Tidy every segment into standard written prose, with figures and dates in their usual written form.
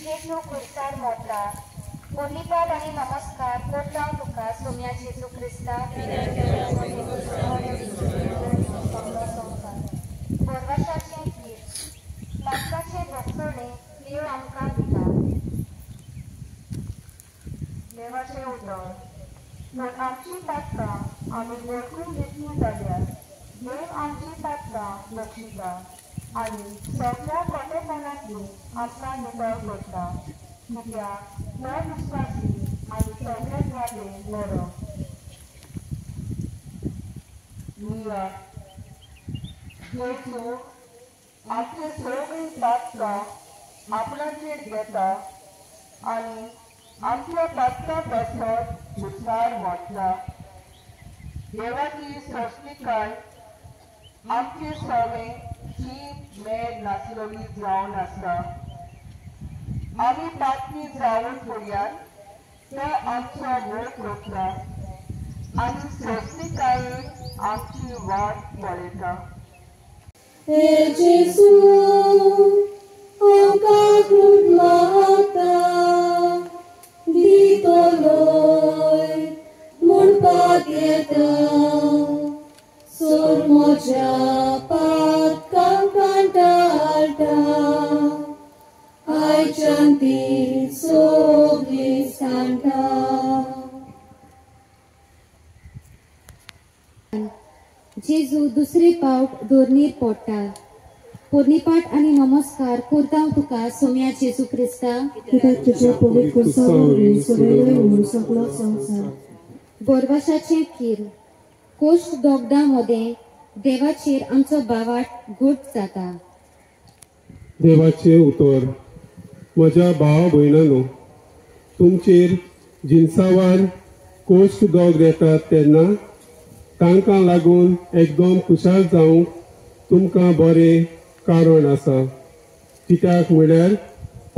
जेजू खुर्सार मोडटा मुरलीपाद आणि नमस्कार करता तुका सोम्या जेजू क्रिस्ता गोरवाशाचे गीत लाखाचे भक्तोडे देव आमकां दिता देवाचे उतर पण आमची ताकता आमी वळखून घेतली जाल्यार देव आमची ताकता बक्षिता आणि सगळ्या खोटेपणातली आमकां नितळ करता कित्याक तो विश्वासी आणि सगळ्यात वाटे बरो जेजू आमची सगळी ताकता आपणाचेर घेता आणि आमच्या ताकता पासत मुसार मोडटा देवाची सृश्टिकाय आमचे सगळे शीत मेड नासलोली जावन आसा आमी पातळी जावन पडयात तो आमचो मोग करता आनी सृश्टिकायेन आमची वाट पळयता हे जेजू आमकां खूब मागता दितलोय म्हणपाक येता सोर म्हज्या पातकां कंटाळटा आयच्यान ती सगळीं सांडटा जेजू दुसरे पावट दोरनीर पडटा पोरनीपाट आणि नमस्कार करता तुका सोम्या जेजू क्रिस्ता गोरवाशाचे खीर कोष्ट दोगदा मध्ये देवाचेर आमचो बावाट घुट जाता देवाचे उतर म्हज्या भावा भयणांनो तुमचेर जिन्सावार कोश्ट दोग येतात तेन्ना तांकां लागून एकदम खुशाल जावंक तुमकां बरें कारण आसा कित्याक म्हळ्यार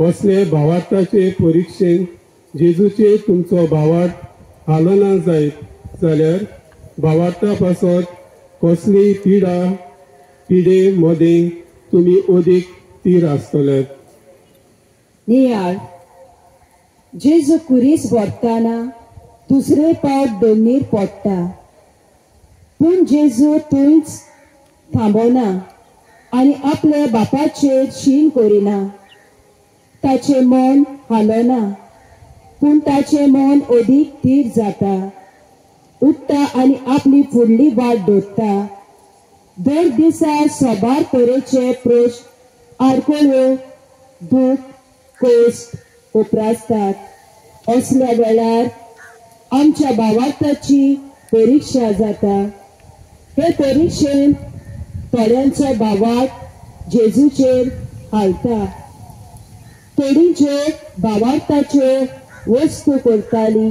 असले भावार्थाचे परिक्षेन जेजूचेर तुमचो भावार्थ हालना जायत जाल्यार भावार्था पासत कसली पिडे मदें तुमी ओदीक तीर आसतले नियाळ जेजू कुरीस व्हरतना दुसरे पावट दोनीर पडटा पूण जेजू थंयच थांबना आनी आपल्या बापाचेर शीण करिना ताचें मन हालना पूण ताचें मन ओदीक थीर जाता उठता आनी आपली फुडली वाट धरता दर दिसा सोबार तरेचे प्रश्न आडखळ्यो दूख कोस्ट उपरासतात असल्या वेळार आमच्या भावार्थाची परिक्षा जाता हे परिक्षेन थोड्यांचो भावार्थ जेजूचेर हालता थोडींच्यो भावार्थाच्यो वस्तू करतालीं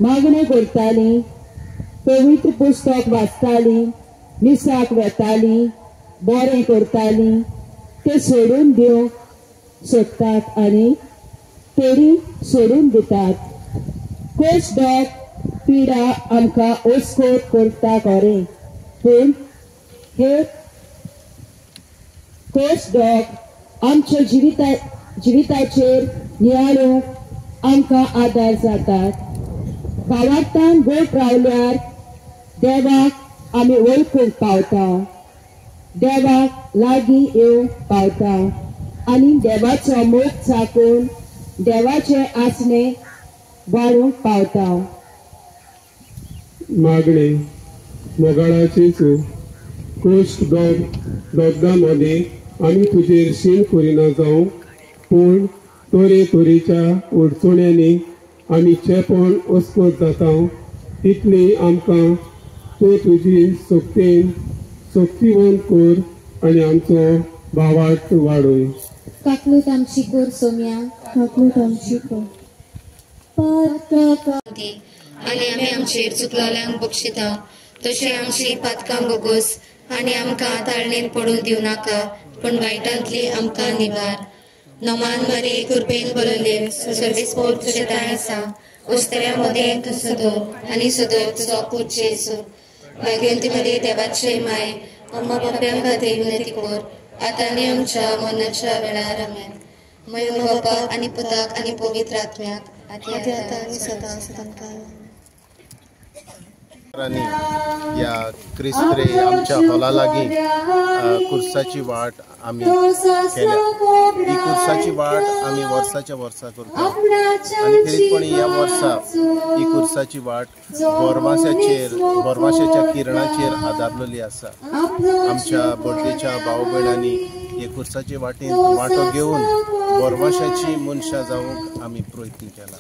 मागणी करतालीं पवित्र पुस्तक वाचतालीं मिसाक वेतालीं बरें करतालीं ते सोडून दिवंक सोदतात आनी थोडीं सोडून दितात कोच डॉग पिडा आमकां ओस्कोर करता खरें पूण हे कोच डॉग आमच्या जिविताचेर नियाळूंक आमकां आदार जातात भावार्थान गोट रावल्यार देवाक आमी वळखूंक पावता देवाक लागीं येवंक पावता आनी देवाचो मोग चाकून देवाचे आसणे वाडूंक पावता मागणे मोगाळाचे कोश्ट दोगदा मध्ये आमी तुजेर शीण करिना जावं पूण तरेच्या अडचण्यांनी आमी चेपण अस्कोत जाता तितली आमकां तूं तुजी सक्तीवंत कर आनी आमचो भावार्थ वाडय काकलूत आमची कोर सोम्या काकलूत आमची कोर आनी आमी आमचेर चुकलोल्यांक बक्षिता तशी आमची पातकां बोगोस आनी आमकां ताळणेन पडून दिव नाका, पूण वायटांतली आमकां निवार. नोमान मरे कृपेन बरयले सर्वेस पोर तुजे ताय आसा, उस्तऱ्या मदें तूं सदो आनी सदर तुजो पूत जेजू. भाग्यवंती मरे देवाचे माय, अम्मा बाप्यां खातीर विनंती कर, आतां आनी आमच्या मरणाच्या वेळार आमेन. महिमा बापाक आनी पुताक आनी पवित्र आत्म्याक, आतां आनी सदां सदां. या क्रिस्त्रे आमच्या हॉला लागीं कुर्साची वाट आमी केल्या. ही कुर्साची वाट आमी वर्साच्या वर्सा करता आनी खरीपणी ह्या वर्सा ही कुर्साची वाट बोरमाश्याच्या किरणाचेर आदारलेली आसा. आमच्या बर्थडेच्या भाव भयणांनी हे कुर्साचे वाटेन वांटो घेवन बोरमाश्याची मनशां जावंक आमी प्रयत्न केला.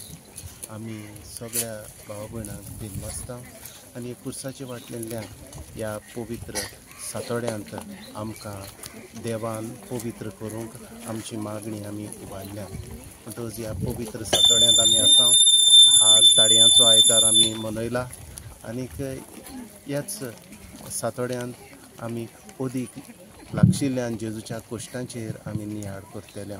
आमी सगळ्या भाव भयणांक दिनवासता आनी कुर्साचे वाटेंतल्यान ह्या पवित्र सातोड्यांत आमकां देवान पवित्र करूंक आमची मागणी आमी उबारल्या. म्हणटच ह्या पवित्र सातोड्यांत आमी आसा. आज ताडयांचो आयतार आमी मनयला आनीक ह्याच सातोड्यांत आमी अदीक लागशिल्ल्यान जेजूच्या कश्टांचेर आमी नियाळ करतले.